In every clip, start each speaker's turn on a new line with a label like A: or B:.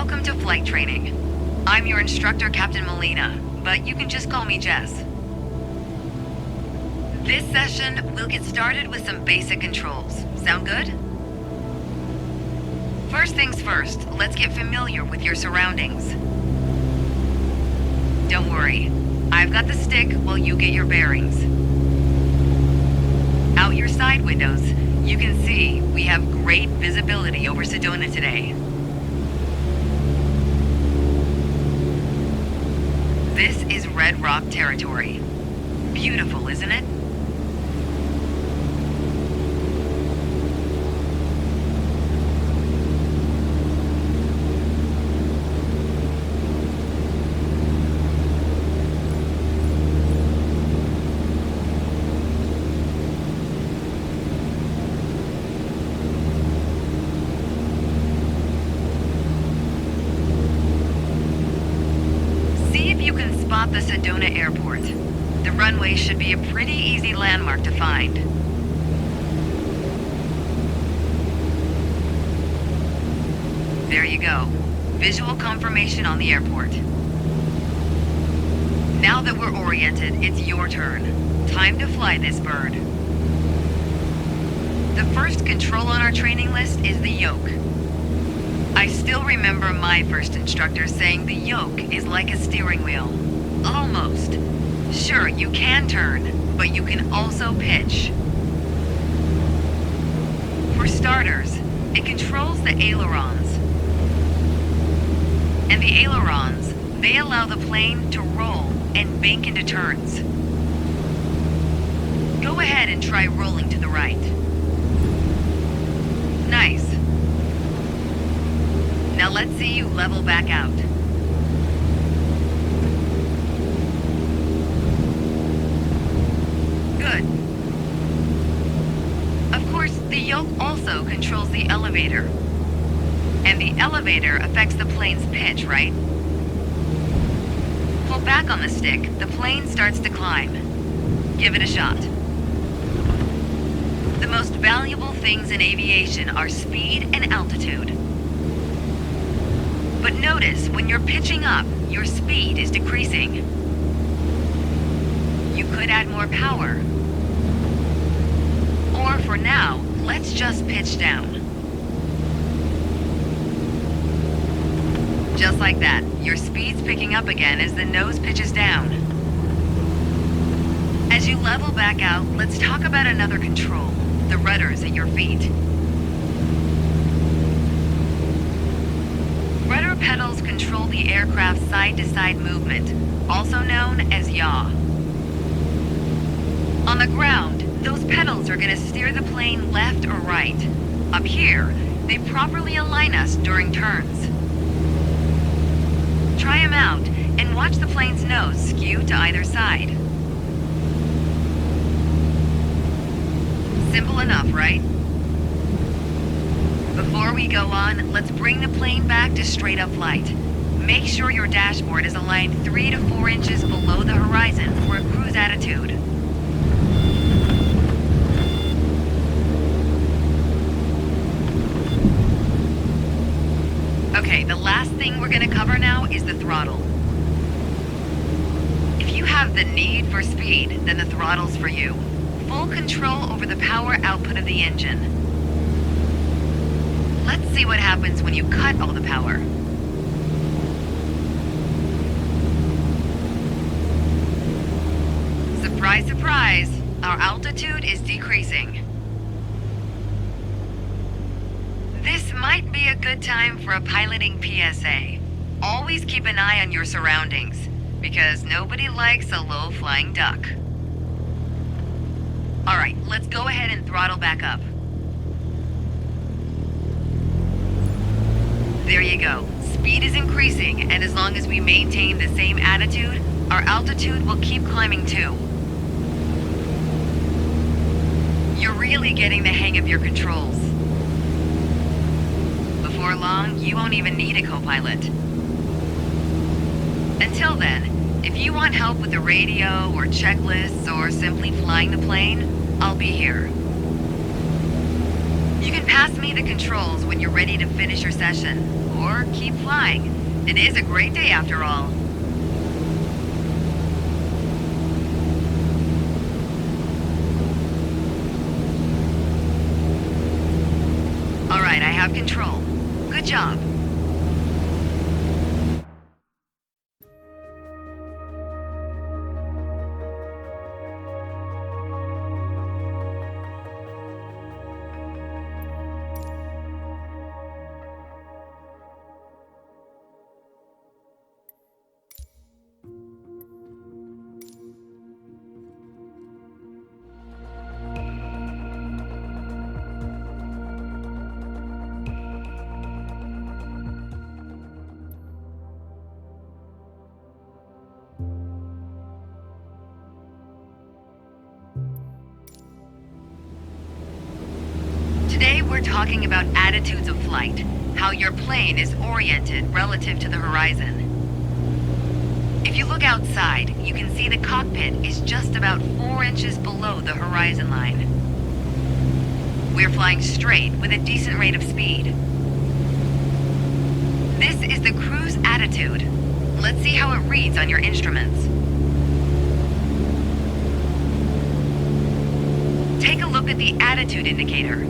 A: Welcome to flight training. I'm your instructor, Captain Molina, but you can just call me Jess. This session, we'll get started with some basic controls. Sound good? First things first, let's get familiar with your surroundings. Don't worry, I've got the stick while you get your bearings. Out your side windows, you can see we have great visibility over Sedona today. This is Red Rock territory. Beautiful, isn't it? You can spot the Sedona Airport. The runway should be a pretty easy landmark to find. There you go. Visual confirmation on the airport. Now that we're oriented, it's your turn. Time to fly this bird. The first control on our training list is the yoke. I still remember my first instructor saying the yoke is like a steering wheel. Almost. Sure, you can turn, but you can also pitch. For starters, it controls the ailerons. And the ailerons, they allow the plane to roll and bank into turns. Go ahead and try rolling to the right. Nice. Now let's see you level back out. Good. Of course, the yoke also controls the elevator. And the elevator affects the plane's pitch, right? Pull back on the stick, the plane starts to climb. Give it a shot. The most valuable things in aviation are speed and altitude. But notice, when you're pitching up, your speed is decreasing. You could add more power. Or for now, let's just pitch down. Just like that, your speed's picking up again as the nose pitches down. As you level back out, let's talk about another control, the rudders at your feet. Rudder pedals control the aircraft's side-to-side movement, also known as yaw. On the ground, those pedals are going to steer the plane left or right. Up here, they properly align us during turns. Try them out and watch the plane's nose skew to either side. Simple enough, right? Before we go on, let's bring the plane back to straight-up flight. Make sure your dashboard is aligned 3 to 4 inches below the horizon for a cruise attitude. Okay, the last thing we're going to cover now is the throttle. If you have the need for speed, then the throttle's for you. Full control over the power output of the engine. Let's see what happens when you cut all the power. Surprise, surprise, our altitude is decreasing. This might be a good time for a piloting PSA. Always keep an eye on your surroundings, because nobody likes a low-flying duck. All right, let's go ahead and throttle back up. There you go. Speed is increasing, and as long as we maintain the same attitude, our altitude will keep climbing too. You're really getting the hang of your controls. Before long, you won't even need a co-pilot. Until then, if you want help with the radio or checklists or simply flying the plane, I'll be here. You can pass me the controls when you're ready to finish your session. or keep flying. It is a great day after all. All right, I have control. Good job. Today we're talking about attitudes of flight, how your plane is oriented relative to the horizon. If you look outside, you can see the cockpit is just about 4 inches below the horizon line. We're flying straight with a decent rate of speed. This is the cruise attitude. Let's see how it reads on your instruments. Take a look at the attitude indicator.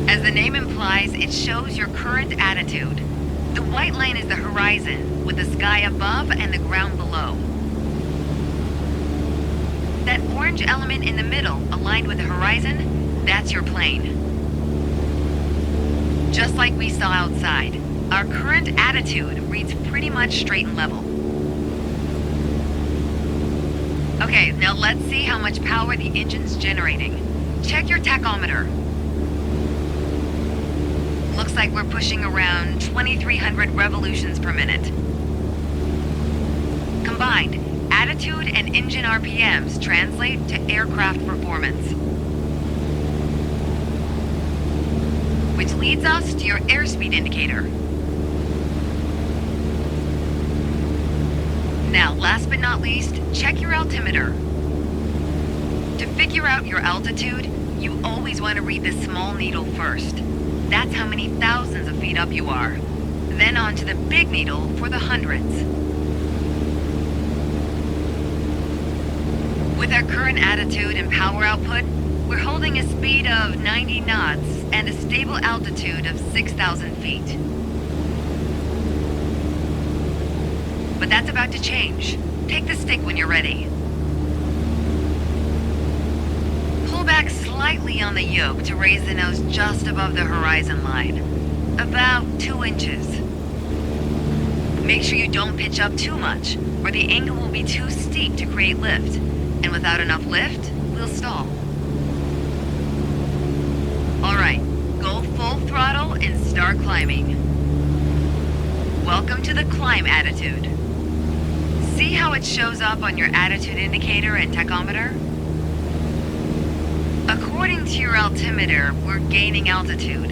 A: As the name implies, it shows your current attitude. The white line is the horizon, with the sky above and the ground below. That orange element in the middle, aligned with the horizon, that's your plane. Just like we saw outside, our current attitude reads pretty much straight and level. Okay, now let's see how much power the engine's generating. Check your tachometer. Looks like we're pushing around 2,300 revolutions per minute. Combined, attitude and engine RPMs translate to aircraft performance. Which leads us to your airspeed indicator. Now, last but not least, check your altimeter. To figure out your altitude, you always want to read the small needle first. That's how many thousands of feet up you are. Then on to the big needle for the hundreds. With our current attitude and power output, we're holding a speed of 90 knots and a stable altitude of 6,000 feet. But that's about to change. Take the stick when you're ready. Pull back slightly on the yoke to raise the nose just above the horizon line. About 2 inches. Make sure you don't pitch up too much, or the angle will be too steep to create lift. And without enough lift, we'll stall. Alright, go full throttle and start climbing. Welcome to the climb attitude. See how it shows up on your attitude indicator and tachometer? According to your altimeter, we're gaining altitude.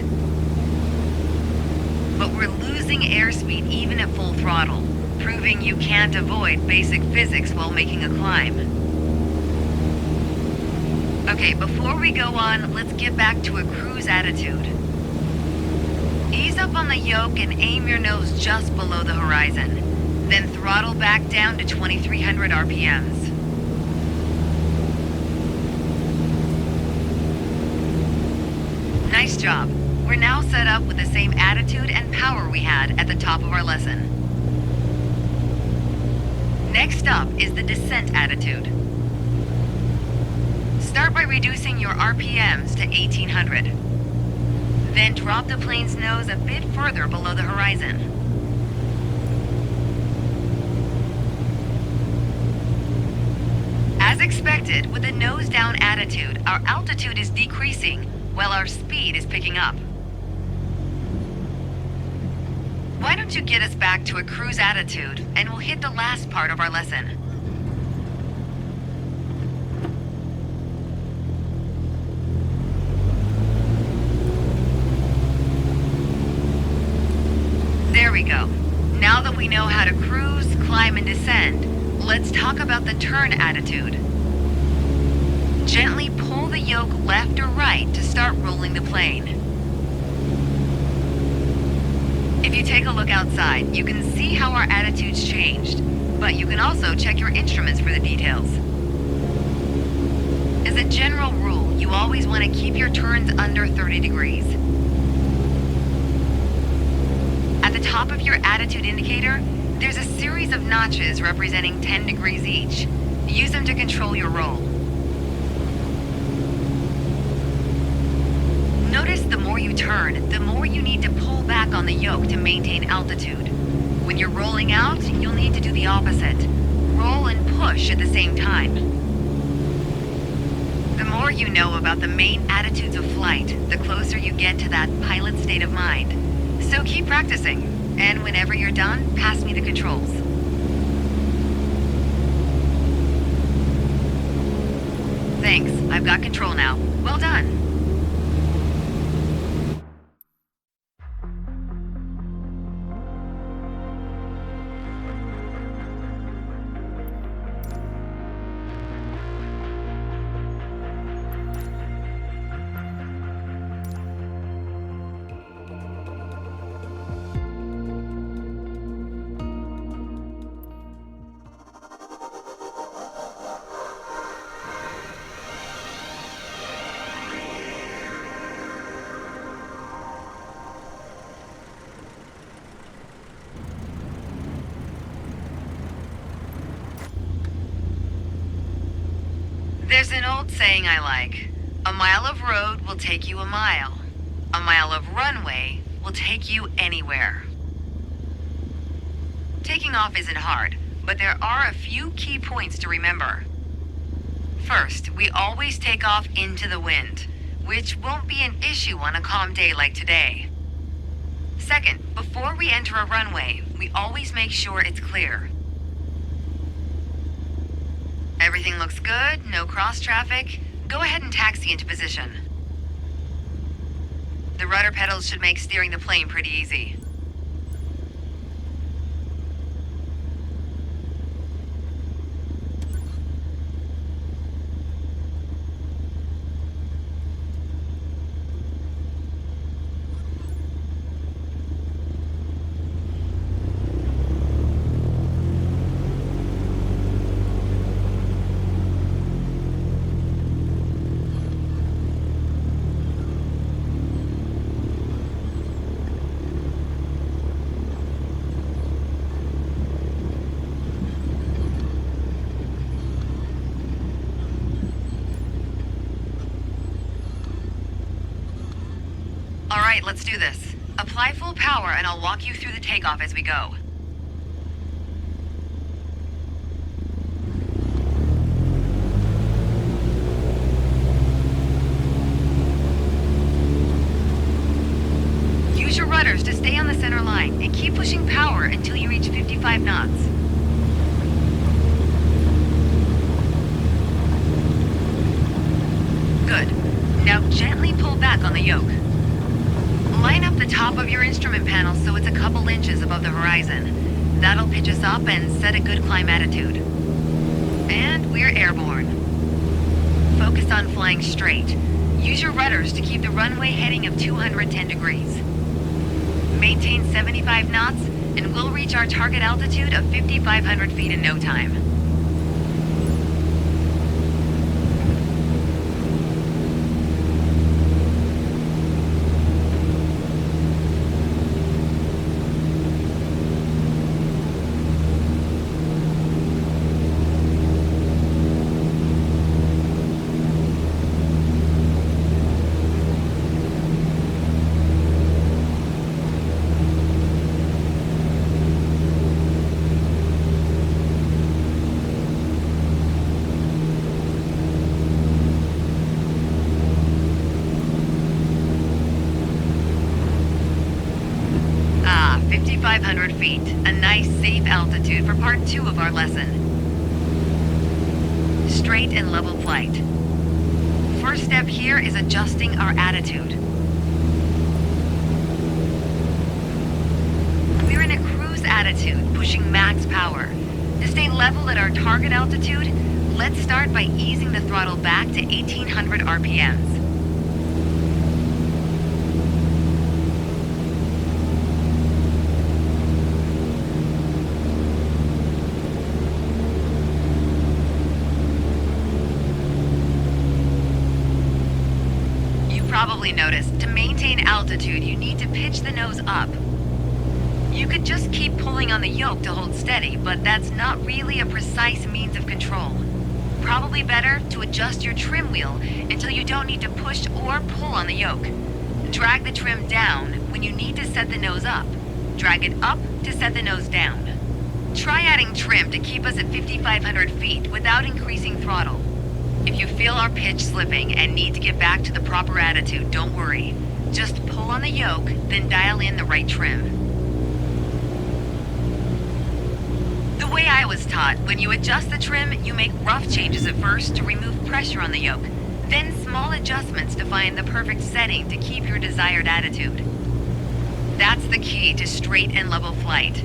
A: But we're losing airspeed even at full throttle, proving you can't avoid basic physics while making a climb. Okay, before we go on, let's get back to a cruise attitude. Ease up on the yoke and aim your nose just below the horizon. Then throttle back down to 2,300 RPMs. Nice job. We're now set up with the same attitude and power we had at the top of our lesson. Next up is the descent attitude. Start by reducing your RPMs to 1,800. Then drop the plane's nose a bit further below the horizon. As expected, with a nose-down attitude, our altitude is decreasing while our speed is picking up. Why don't you get us back to a cruise attitude, and we'll hit the last part of our lesson. There we go. Now that we know how to cruise, climb, and descend, let's talk about the turn attitude. Gently pull the yoke left or right to start rolling the plane. If you take a look outside, you can see how our attitude's changed, but you can also check your instruments for the details. As a general rule, you always want to keep your turns under 30 degrees. At the top of your attitude indicator, there's a series of notches representing 10 degrees each. Use them to control your roll. Notice the more you turn, the more you need to pull back on the yoke to maintain altitude. When you're rolling out, you'll need to do the opposite. Roll and push at the same time. The more you know about the main attitudes of flight, the closer you get to that pilot state of mind. So keep practicing, and whenever you're done, pass me the controls. Thanks, I've got control now. Well done. There's an old saying I like. A mile of road will take you a mile. A mile of runway will take you anywhere. Taking off isn't hard, but there are a few key points to remember. First, we always take off into the wind, which won't be an issue on a calm day like today. Second, before we enter a runway, we always make sure it's clear. Everything looks good, no cross traffic. Go ahead and taxi into position. The rudder pedals should make steering the plane pretty easy. All right, let's do this. Apply full power and I'll walk you through the takeoff as we go. Use your rudders to stay on the center line and keep pushing power until you reach 55 knots. Good. Now gently pull back on the yoke. Line up the top of your instrument panel so it's a couple inches above the horizon. That'll pitch us up and set a good climb attitude. And we're airborne. Focus on flying straight. Use your rudders to keep the runway heading of 210 degrees. Maintain 75 knots and we'll reach our target altitude of 5,500 feet in no time. Ah, 5,500 feet, a nice safe altitude for part 2 of our lesson. Straight and level flight. First step here is adjusting our attitude. We're in a cruise attitude, pushing max power. To stay level at our target altitude, let's start by easing the throttle back to 1,800 RPMs. probably noticed, to maintain altitude, you need to pitch the nose up. You could just keep pulling on the yoke to hold steady, but that's not really a precise means of control. Probably better to adjust your trim wheel until you don't need to push or pull on the yoke. Drag the trim down when you need to set the nose up. Drag it up to set the nose down. Try adding trim to keep us at 5,500 feet without increasing throttle. If you feel our pitch slipping and need to get back to the proper attitude, don't worry. Just pull on the yoke, then dial in the right trim. The way I was taught, when you adjust the trim, you make rough changes at first to remove pressure on the yoke, then small adjustments to find the perfect setting to keep your desired attitude. That's the key to straight and level flight.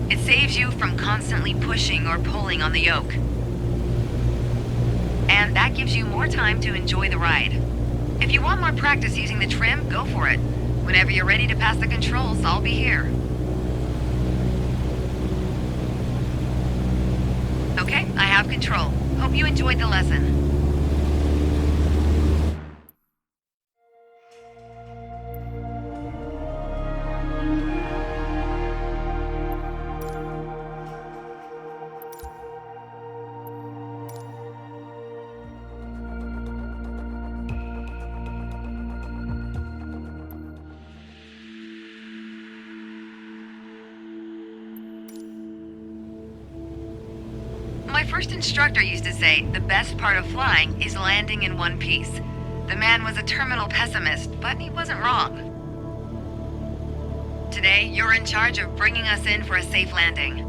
A: It saves you from constantly pushing or pulling on the yoke. And that gives you more time to enjoy the ride. If you want more practice using the trim, go for it. Whenever you're ready to pass the controls, I'll be here. Okay, I have control. Hope you enjoyed the lesson. My first instructor used to say the best part of flying is landing in one piece. The man was a terminal pessimist, but he wasn't wrong. Today, you're in charge of bringing us in for a safe landing.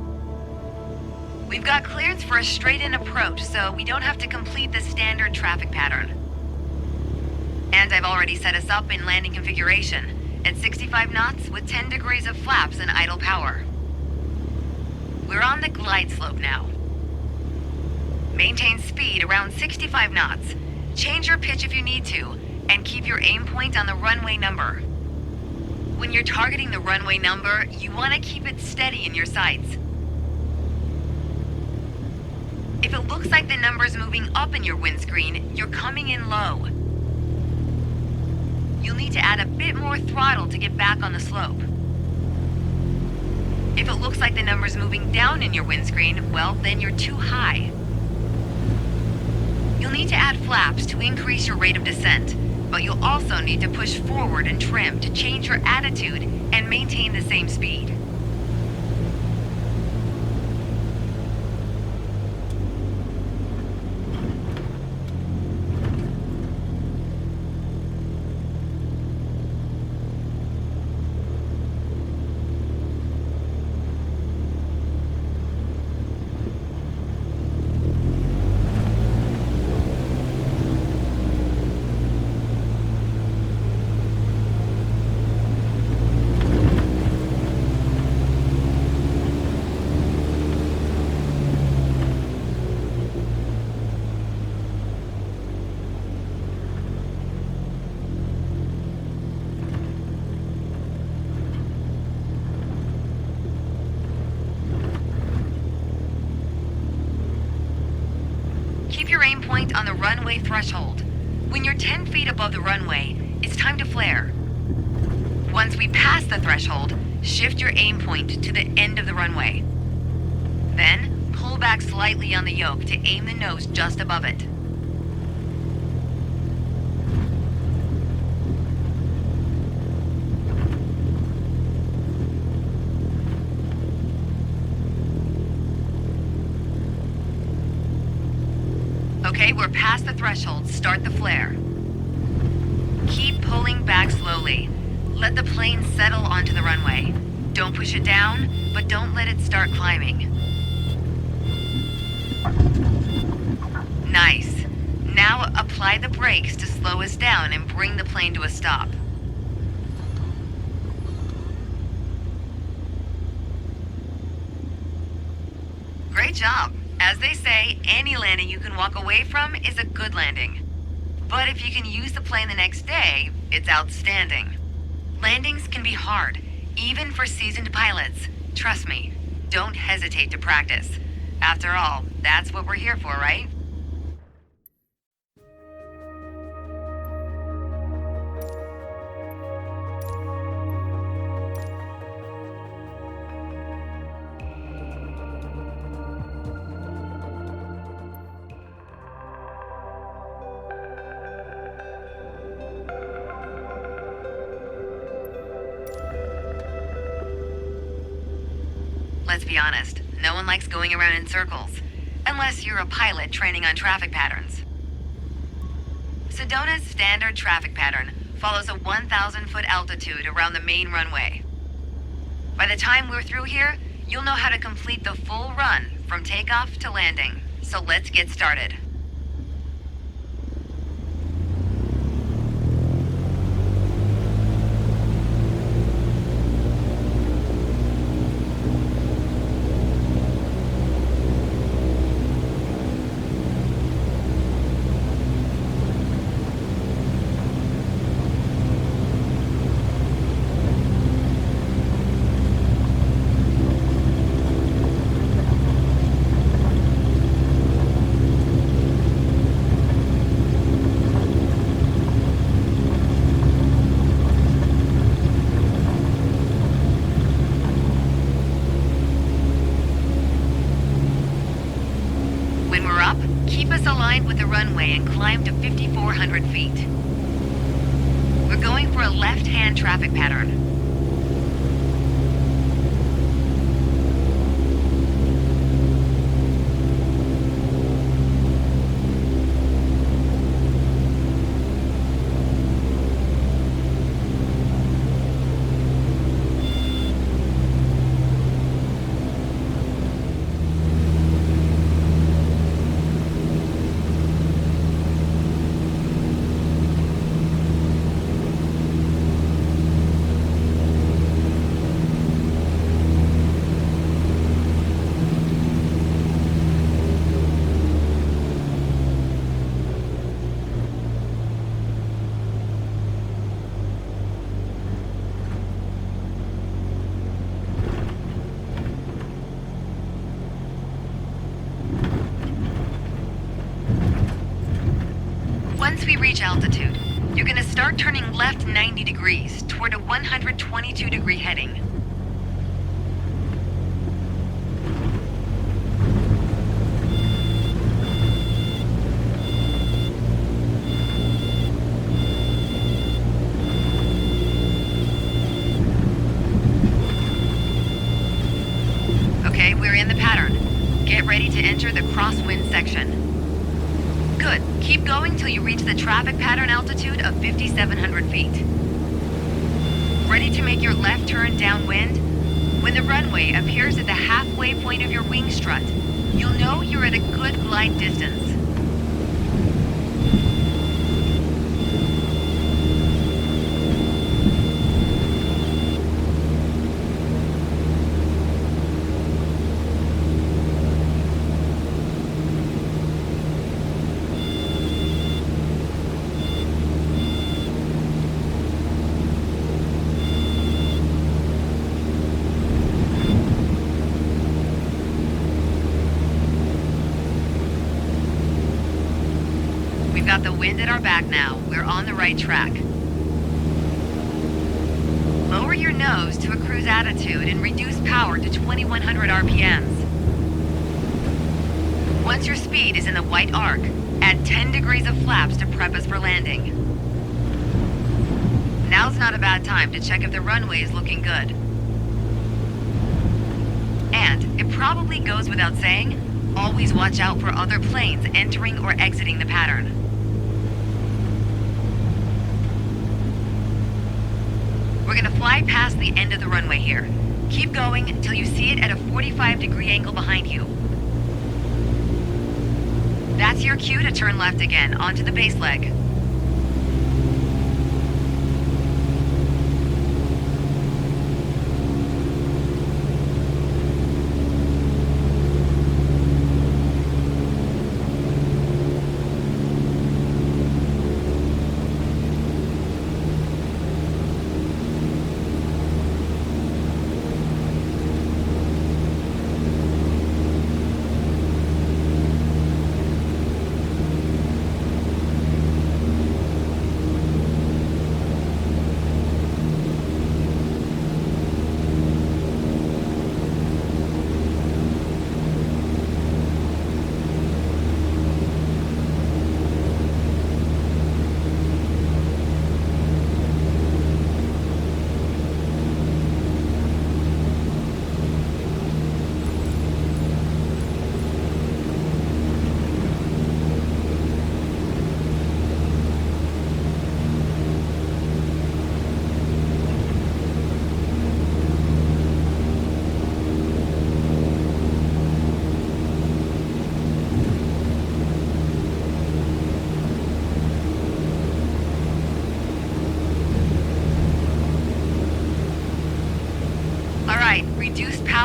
A: We've got clearance for a straight-in approach, so we don't have to complete the standard traffic pattern. And I've already set us up in landing configuration at 65 knots with 10 degrees of flaps and idle power. We're on the glide slope now. Maintain speed around 65 knots. Change your pitch if you need to, and keep your aim point on the runway number. When you're targeting the runway number, you want to keep it steady in your sights. If it looks like the number's moving up in your windscreen, you're coming in low. You'll need to add a bit more throttle to get back on the slope. If it looks like the number's moving down in your windscreen, well, then you're too high. You'll need to add flaps to increase your rate of descent, but you'll also need to push forward and trim to change your attitude and maintain the same speed. Keep your aim point on the runway threshold. When you're 10 feet above the runway, it's time to flare. Once we pass the threshold, shift your aim point to the end of the runway. Then, pull back slightly on the yoke to aim the nose just above it. Okay, we're past the threshold. Start the flare. Keep pulling back slowly. Let the plane settle onto the runway. Don't push it down, but don't let it start climbing. Nice. Now apply the brakes to slow us down and bring the plane to a stop. Great job. As they say, any landing you can walk away from is a good landing. But if you can use the plane the next day, it's outstanding. Landings can be hard, even for seasoned pilots. Trust me, don't hesitate to practice. After all, that's what we're here for, right? let's be honest, no one likes going around in circles. Unless you're a pilot training on traffic patterns. Sedona's standard traffic pattern follows a 1,000-foot altitude around the main runway. By the time we're through here, you'll know how to complete the full run from takeoff to landing. So let's get started. When we're up, keep us aligned with the runway and climb to 5,400 feet. We're going for a left-hand traffic pattern. Once we reach altitude, you're gonna start turning left 90 degrees toward a 122-degree heading. Okay, we're in the pattern. Get ready to enter the crosswind section. Good. Keep going till you reach the traffic pattern altitude of 5,700 feet. Ready to make your left turn downwind? When the runway appears at the halfway point of your wing strut, you'll know you're at a good glide distance. We've got the wind at our back now. We're on the right track. Lower your nose to a cruise attitude and reduce power to 2,100 RPMs. Once your speed is in the white arc, add 10 degrees of flaps to prep us for landing. Now's not a bad time to check if the runway is looking good. And, it probably goes without saying, always watch out for other planes entering or exiting the pattern. We're gonna fly past the end of the runway here. Keep going until you see it at a 45-degree angle behind you. That's your cue to turn left again, onto the base leg.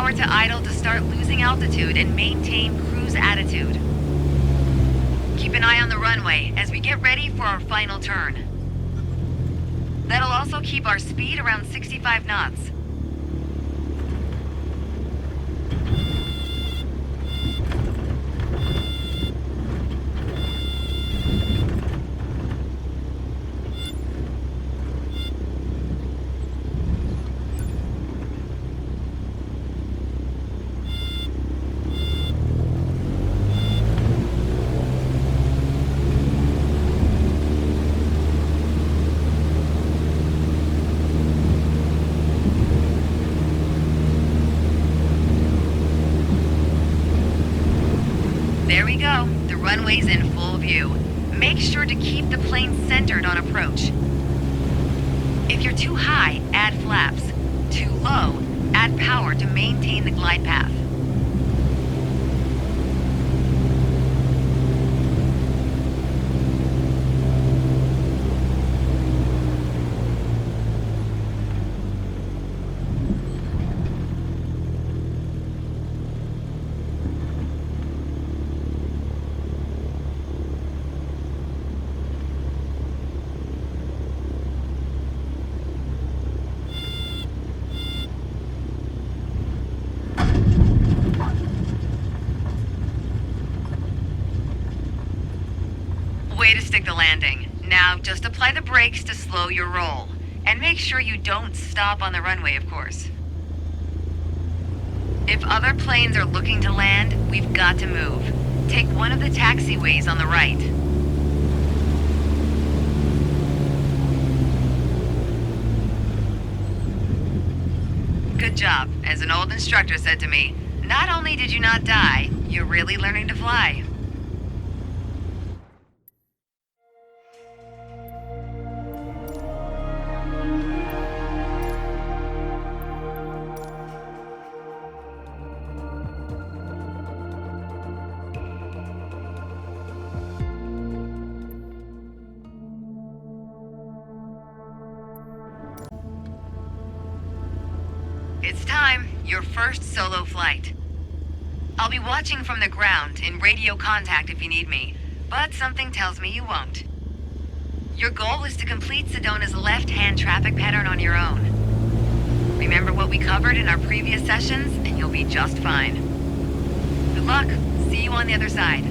A: power to idle to start losing altitude and maintain cruise attitude. Keep an eye on the runway as we get ready for our final turn. That'll also keep our speed around 65 knots. There we go. The runway's in full view. Make sure to keep the plane centered on approach. If you're too high, add flaps. Too low, add power to maintain the glide path. Way to stick the landing. Now, just apply the brakes to slow your roll. And make sure you don't stop on the runway, of course. If other planes are looking to land, we've got to move. Take one of the taxiways on the right. Good job. As an old instructor said to me, not only did you not die, you're really learning to fly. It's time, your first solo flight. I'll be watching from the ground in radio contact if you need me, but something tells me you won't. Your goal is to complete Sedona's left-hand traffic pattern on your own. Remember what we covered in our previous sessions, and you'll be just fine. Good luck. See you on the other side.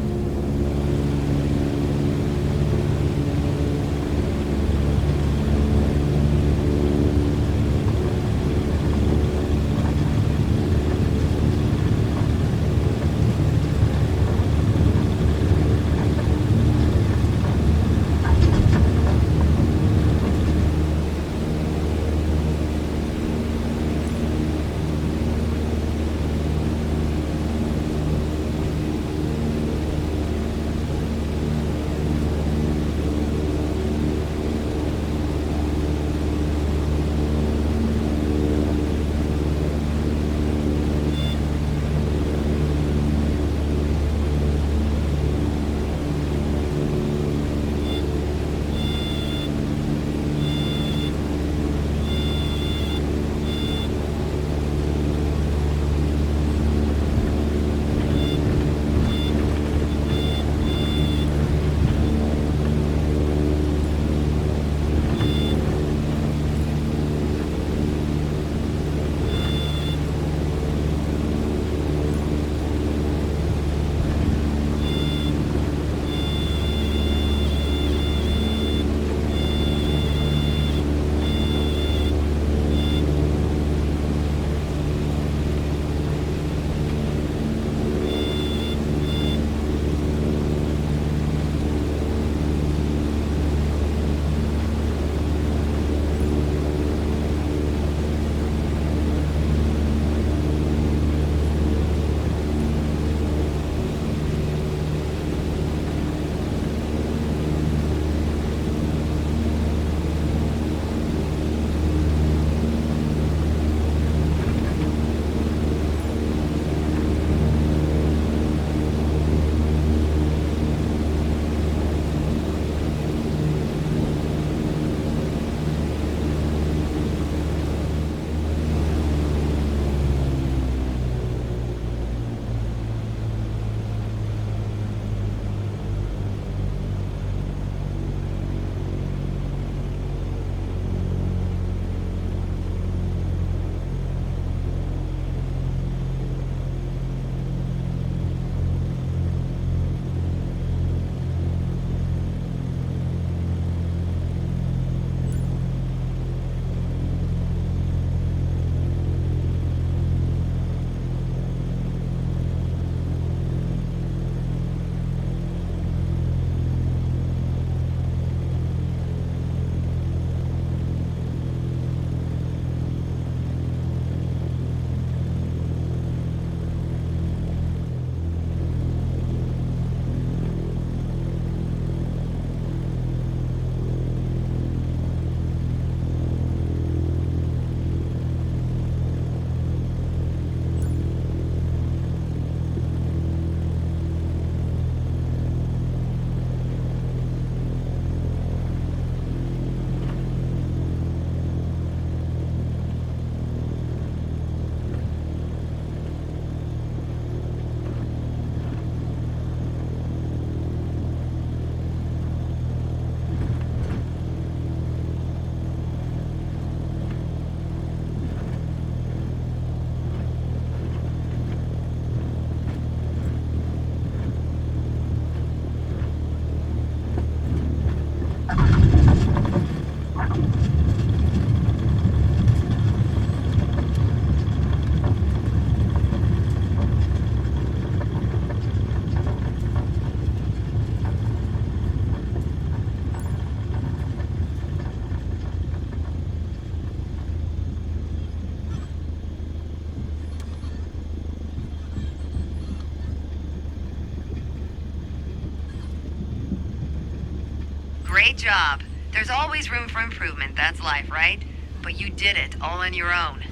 A: Great job. There's always room for improvement, that's life, right? But you did it all on your own.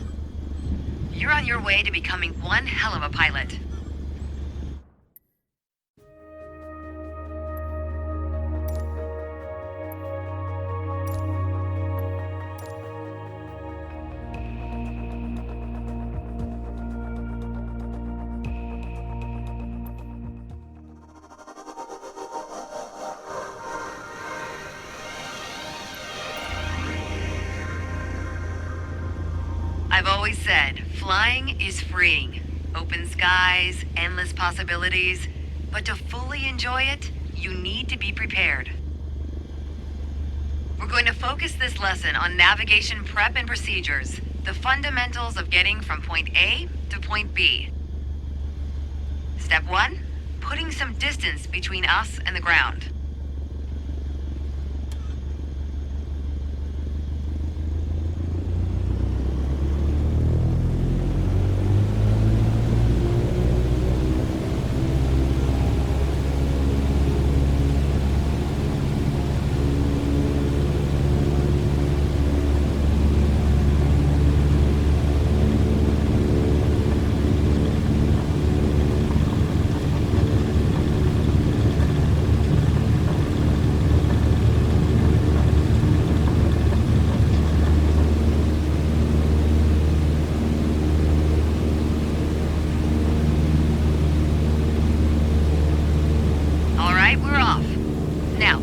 A: You're on your way to becoming one hell of a pilot. I've always said, flying is freeing. Open skies, endless possibilities. But to fully enjoy it, you need to be prepared. We're going to focus this lesson on navigation prep and procedures, the fundamentals of getting from point A to point B. Step 1, putting some distance between us and the ground.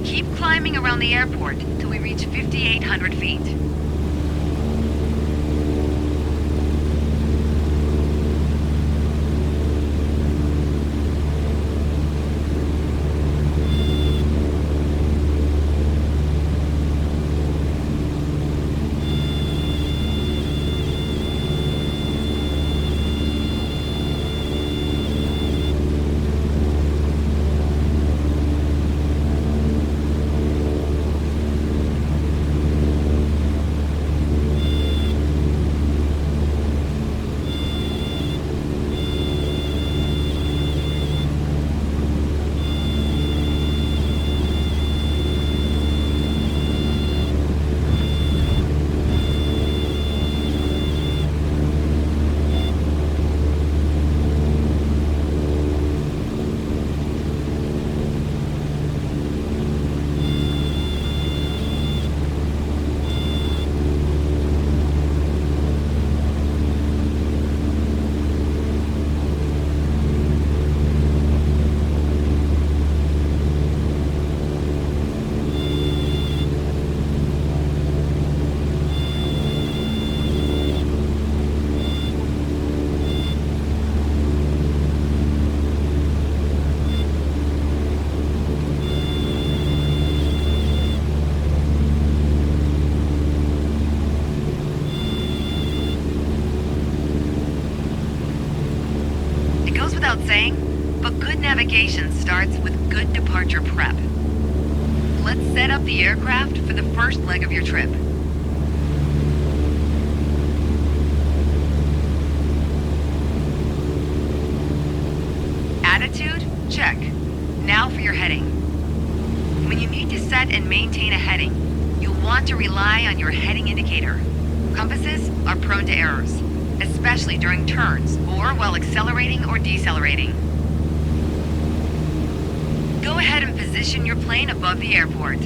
A: Keep climbing around the airport till we reach 5,800 feet. Without saying, but good navigation starts with good departure prep. Let's set up the aircraft for the first leg of your trip. Attitude? Check. Now for your heading. When you need to set and maintain a heading, you'll want to rely on your heading indicator. Compasses are prone to errors, especially during turns or while accelerating or decelerating. Go ahead and position your plane above the airport.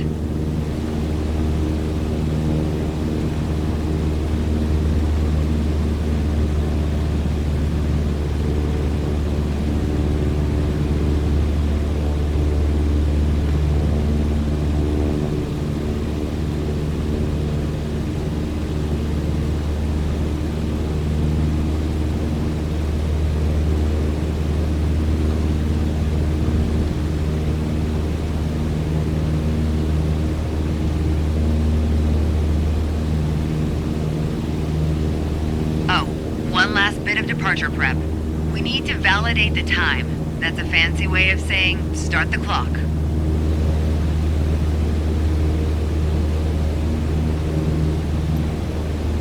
A: One last bit of departure prep. We need to validate the time. That's a fancy way of saying start the clock.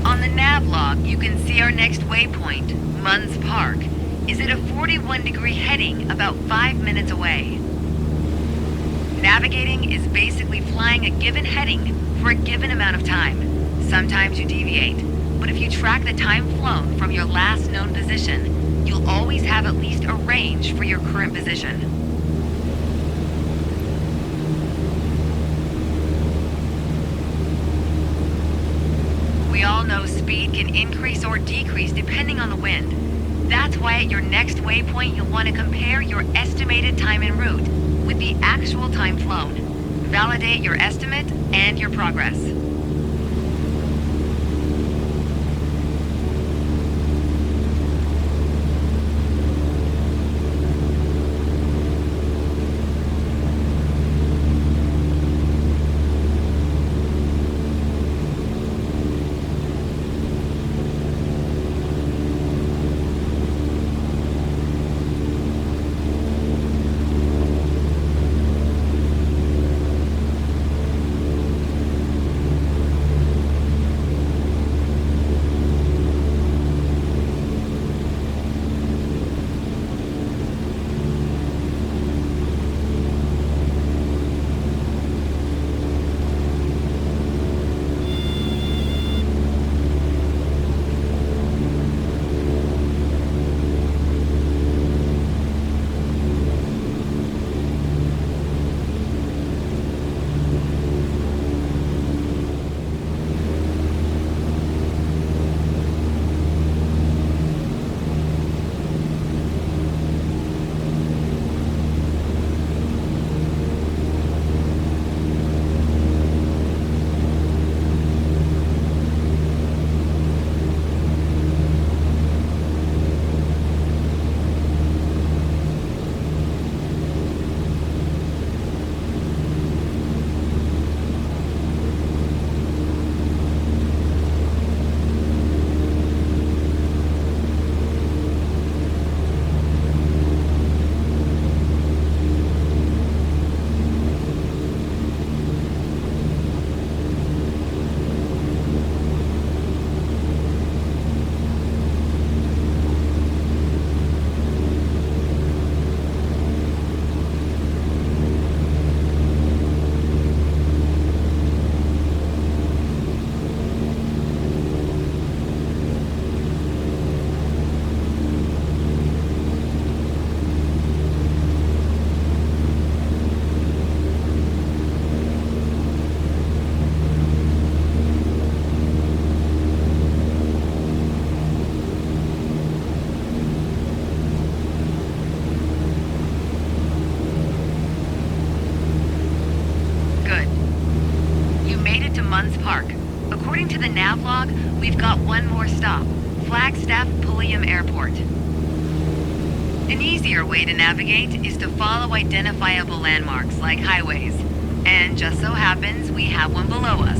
A: On the nav log, you can see our next waypoint, Munns Park, is at a 41-degree heading about 5 minutes away. Navigating is basically flying a given heading for a given amount of time. Sometimes you deviate, but if you track the time flown from your last known position, you'll always have at least a range for your current position. We all know speed can increase or decrease depending on the wind. That's why at your next waypoint you'll want to compare your estimated time en route with the actual time flown. Validate your estimate and your progress. According to the nav log, we've got one more stop, Flagstaff Pulliam Airport. An easier way to navigate is to follow identifiable landmarks like highways. And just so happens we have one below us.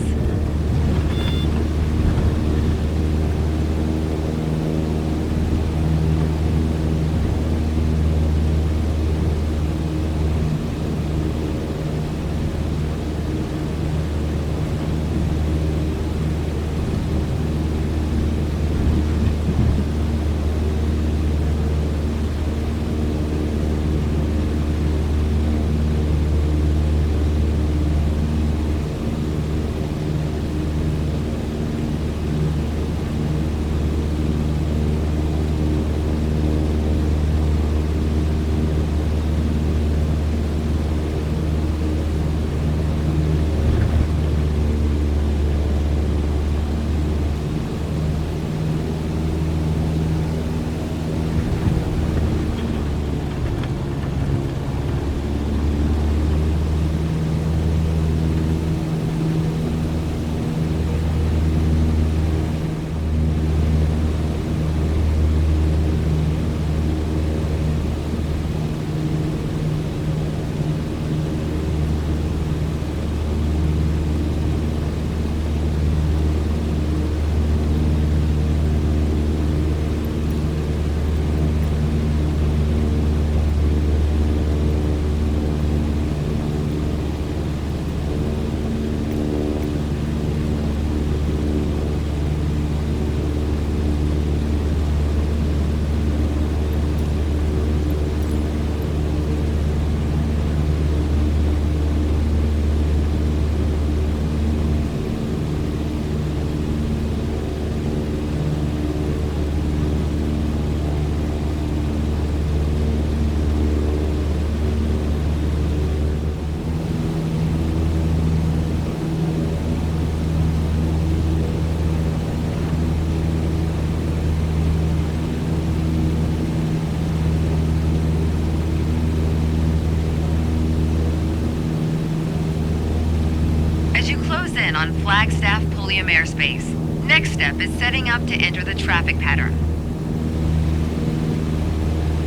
A: Flagstaff Pulliam airspace. Next step is setting up to enter the traffic pattern.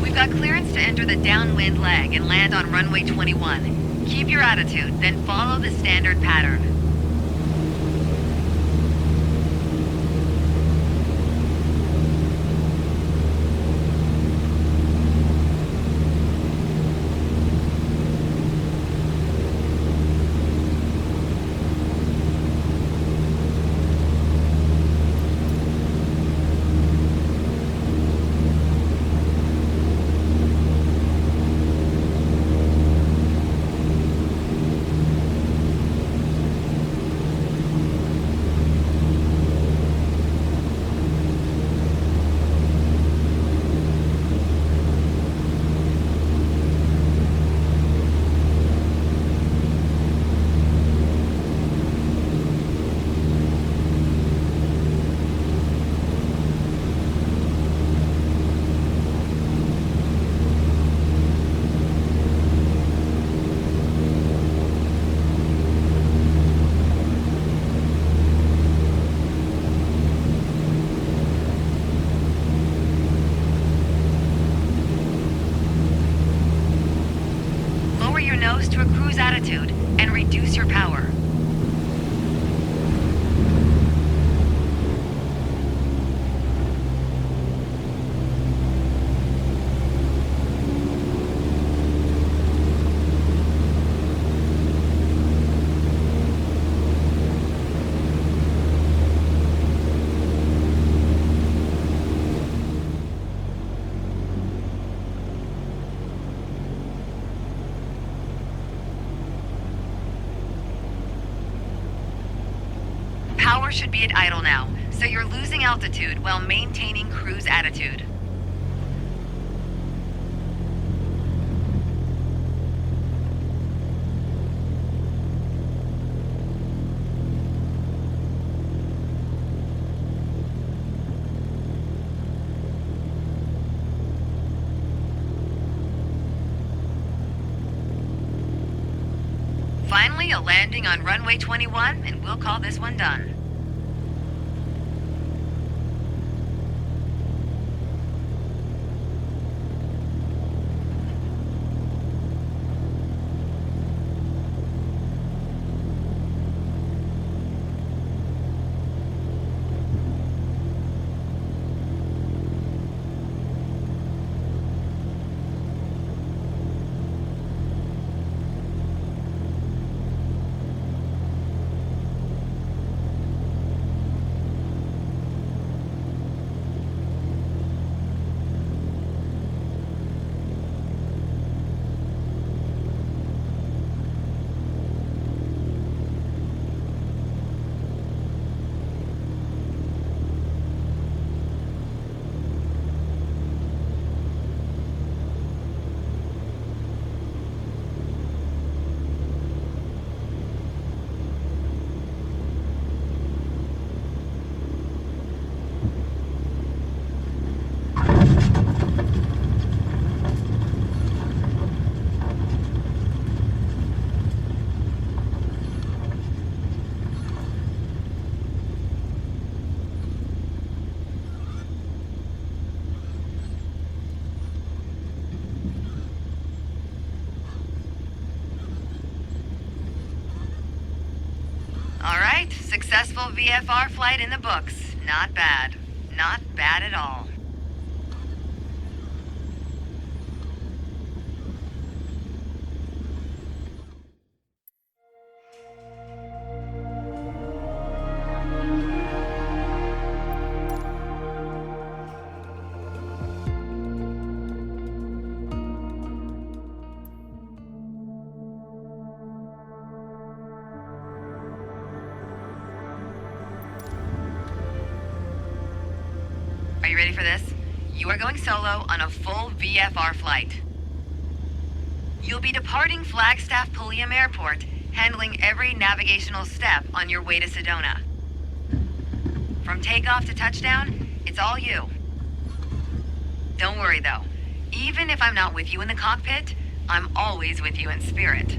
A: We've got clearance to enter the downwind leg and land on runway 21. Keep your attitude, then follow the standard pattern. Nose to a cruise attitude and reduce your power. Power should be at idle now, so you're losing altitude while maintaining cruise attitude. Finally, a landing on runway 21, and we'll call this one done. Alright, successful VFR flight in the books. Not bad. Not bad at all. Are you ready for this? You are going solo on a full VFR flight. You'll be departing Flagstaff Pulliam Airport, handling every navigational step on your way to Sedona. From takeoff to touchdown, it's all you. Don't worry though, even if I'm not with you in the cockpit, I'm always with you in spirit.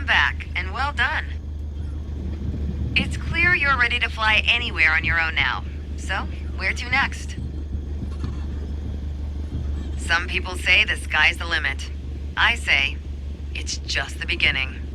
A: back, and well done. It's clear you're ready to fly anywhere on your own now. So, where to next? Some people say the sky's the limit. I say, it's just the beginning.